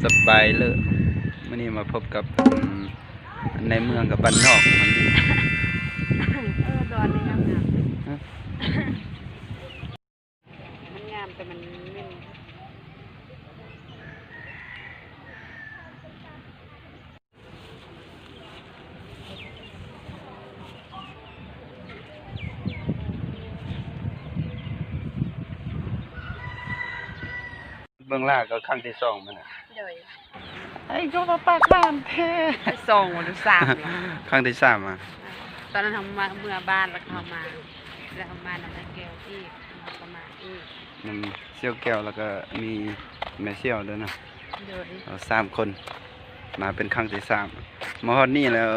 สบายเลยมื่อนี้มาพบกับในเมืองกับบ้านนอกมันดอนนี่งามมันงามแต่มันไม่เบื้องล่างก็ครั้งที่สองมันเลยไอ้ก็มาปากบ้านแท้สองหรือสามครั้งที่สามอ่ะตอนนั้นทำมาเมื่อบ้านแล้วเข้ามาแล้วมาน้ำแก้วอีกประมาณอีกมันเสี่ยวแก้วแล้วก็มีแม่เสี่ยวด้วยนะสามคนมาเป็นครั้งที่สามมาฮอดนี่แล้ว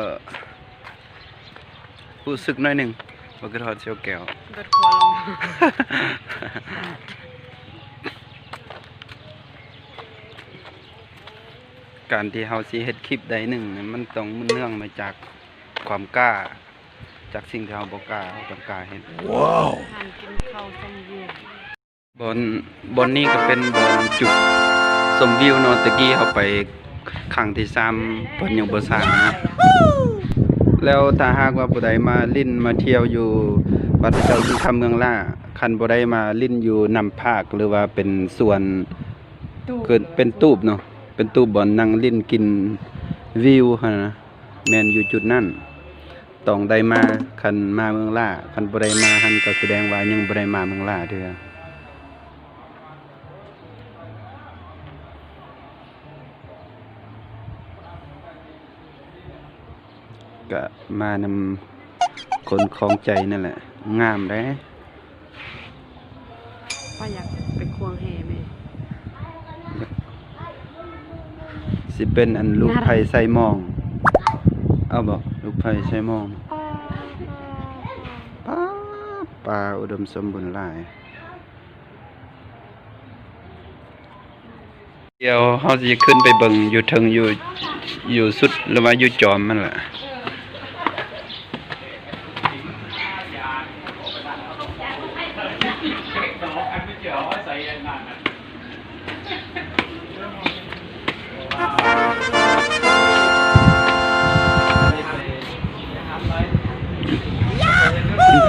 รู้สึกน้อยหนึ่งว่าคือทอดเสี่ยวแก้วเบิดคอลงการที่เฮาสิเฮ็ดคลิปใดหนึ่งมันต้องเนื่องมาจากความกล้าจากสิ่งที่เฮาบ่กล้าต้องกล้าเฮ็ดว้าวทานกินข้าวต้มวิวบอนนี้ก็เป็นบอนจุดชมวิวเนาะตะกี้เฮาไปครั้งที่3เพิ่นยังบ่สร้างนะแล้วถ้าหากว่าผู้ใดมาลิ้นมาเที่ยวอยู่วัดพระเจ้าอยู่คำเมืองล่าคันบ่ได้มาลิ้นอยู่นำภาคหรือว่าเป็นสวนเกิดเป็นตูบเนาะเป็นตู้บ่อนนั่งลิ้นกินวิวหั่นนะแม่นอยู่จุดนั้นต้องได้มาคันมาเมืองล่าคันบ่ได้มาหั่นก็แสดงว่ายังบ่ได้มาเมืองล่าเด้อก็มานำคนของใจนั่นแหละงามเด้ป้าอยากไปควงแห่ไหมสิเป็นอันลูกไผ่ใส่มองเอาบอกลูกไผ่ใส่มองป่าอุดมสมบูรณ์หลายเดี๋ยวเฮาสิขึ้นไปเบิ่งอยู่เทิงอยู่สุดหรือว่าอยู่จอมมันแหละ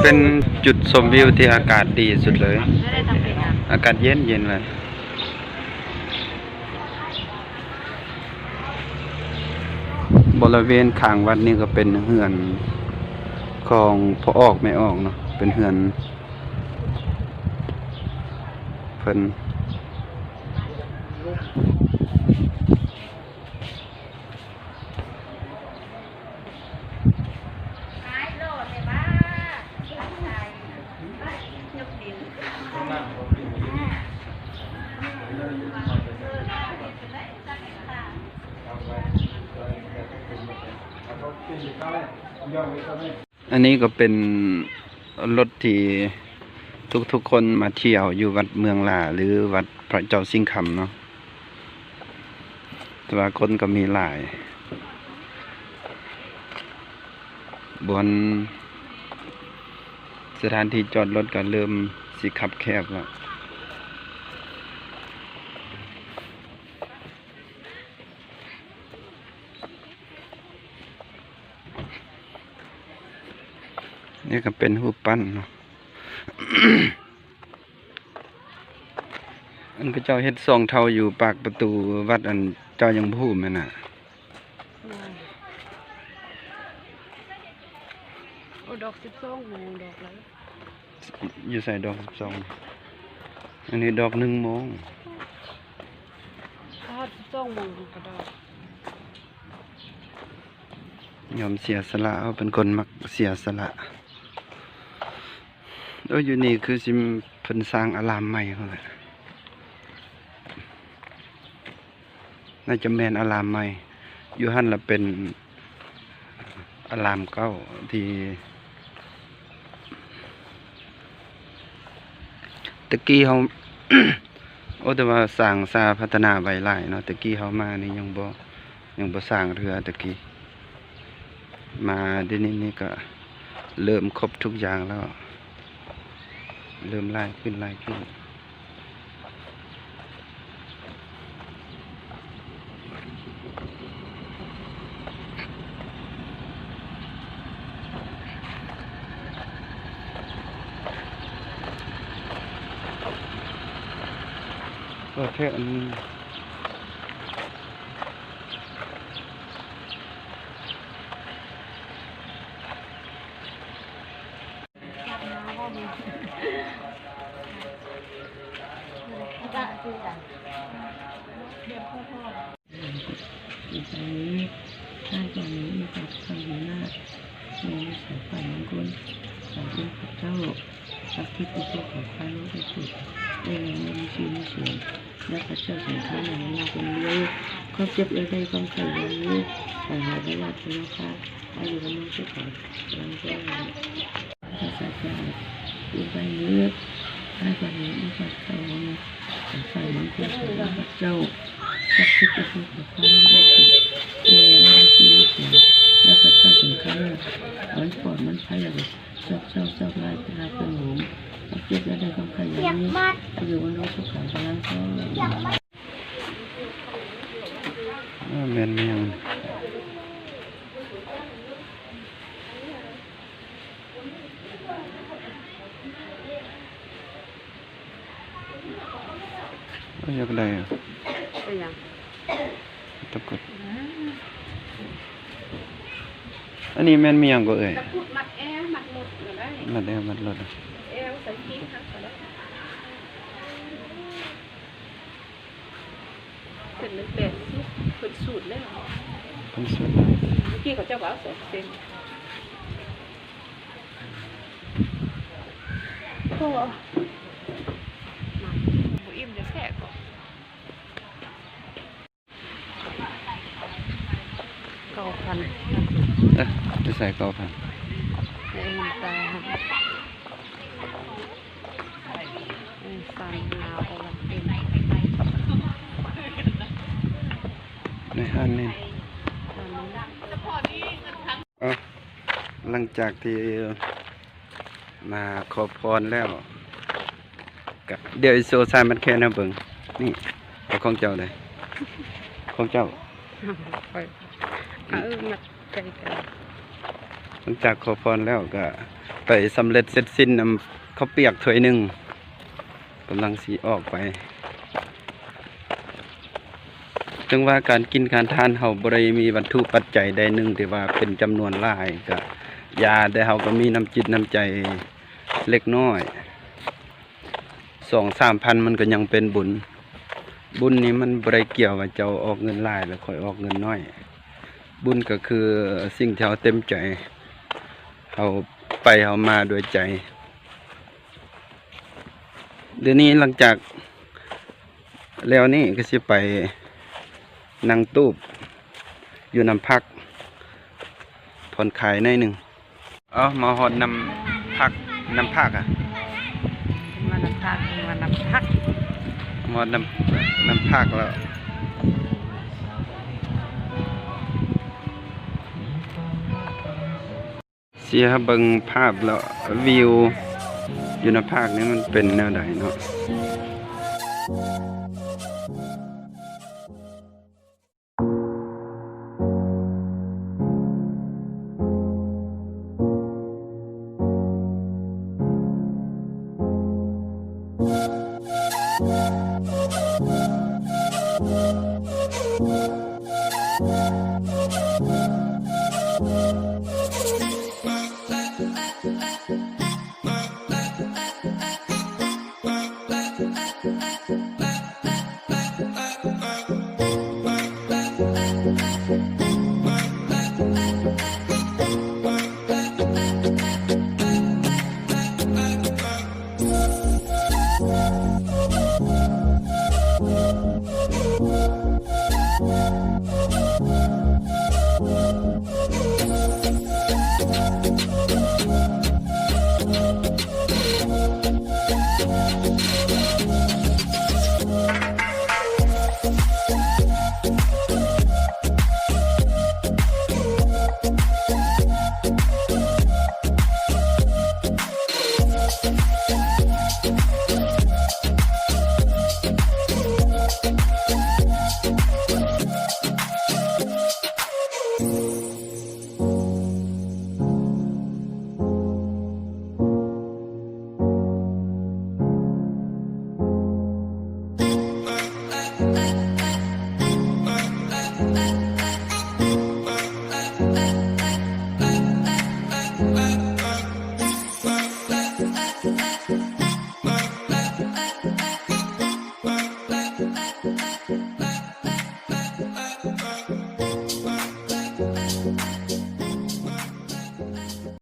เป็นจุดชมวิวที่อากาศดีสุดเลยอากาศเย็นเลยบริเวณข้างวัดนี่ก็เป็นเฮือนของพ่อออกไม่ออกเนาะเป็นเฮือนเพิ่นอันนี้ก็เป็นรถที่ทุกคนมาเที่ยวอยู่วัดเมืองลาหรือวัดพระเจ้าสิงห์คำเนาะแต่ว่าคนก็มีหลายบนสถานที่จอดรถก็เริ่มสิคับแคบแล้วนี่ก็เป็นรูปปั้นเนาะ อันพระเจ้าเฮ็ดทรงเทาอยู่ปากประตูวัดอันเจ้ายังพูดแม่น่ะโอ้ดอก12 โมงดอกแล้วอยู่ใส่ดอก12อันนี้ดอก1 โมงถ้า12 โมงก็ดอกยอมเสียสละเอาเป็นคนมักเสียสละแล้วอยู่นี่คือสิเพิ่นสร้างอารามใหม่เขาแหละน่าจะแม่นอารามใหม่อยู่หั่นละเป็นอารามเก่าที่ตะกี้เฮา โอ้แต่ว่าสร้างสาพัฒนาไว้หลายเนาะตะกี้เฮามานี่ยังบ่สร้างเรือตะกี้มาเดี๋ยวนี้ก็เริ่มครบทุกอย่างแล้วเริ่มไล่ขึ้น ประเทศอันในใจนี้ข้าจะนี้มีกับคำหัวหน้าในสายฝ่ายมงคลสายเป็นพระเจ้าสักที่เป็นตัวของข้ารู้ได้สุดได้ในเมื่อมีชีวิตมีเสียงและพระเจ้าสงฆ์ในเราเป็นเลี้ยวความเจ็บเลยได้ความขยันนี้แต่หาได้รับเป็นข้าอายุกำลังจะขอลังจะภาษาใจอยู่ใบเนื้อข้าจะนี้มีกับเขาสายฝ่ายมงคลสายพระเจ้าสักที่เป็นตัวของข้ารู้ได้สุดได้ในเมื่อมีชีวิตมีเสียงและพระเจ้าสงฆ์มันปอดมันไผ่เลยชอบไล่เป็นลาเป็นหงเอาเก็บแล้วได้ความขยันนี้อยู่บนรถสุขากำลังก็ แม่นเมียงอยากได้อะ ไปยัง ตะกรุดอันนี้แม่นเมียงก็เอ่ย ตะกุดมัดแอร์มัดหมดหรือไง มัดเดียวมัดรถอะ แอร์ใส่กิ๊กครับแล้วเสร็จเลยเป็ดเปิดสูตรเลยเหรอ เป็นสุด เมื่อกี้เขาจะว่า2 เซนโอ้มาบุอิ่มจะแค่ก่อน9,000 จะใส่เก้าพัน ในน้ำตาครับสั่นหนาวกว่าเป็น ในห้างนี่หลังจากที่มาขอพรแล้วก็เดี๋ยวโซซายมันแค่นะเบิ่งนี่เอาของเจ้าเลยของเจ้า ไปมาไกลกัน หลังจากขอพรแล้วก็ไปสำเร็จเสร็จสิ้นนำข้าวเปียกถ้วยหนึ่งกำลังสีออกไปถึงว่าการกินการทานเฮาบ่ได้มีวัตถุปัจจัยใดหนึ่งที่ว่าเป็นจำนวนหลายก็ยาแต่เฮาก็มีน้ำจิตน้ำใจเล็กน้อย2-3 พันมันก็ยังเป็นบุญบุญนี้มันบ่ได้เกี่ยวว่าเจ้าออกเงินหลายแล้วค่อยออกเงินน้อยบุญก็คือสิ่งที่เฮาเต็มใจเฮาไปเฮามาด้วยใจเดี๋ยวนี้หลังจากแล้วนี่ก็สิไปนั่งตูบอยู่น้ำพักผ่อนคลายหน่อยหนึ่งมาหอดน้ำพักอ่ะ มาน้ำพักมาน้ำพัก มาหอดน้ำพักแล้วเสียเบิ่งภาพแล้ววิวอยู่น้ำพักนี่มันเป็นแนวใดเนาะ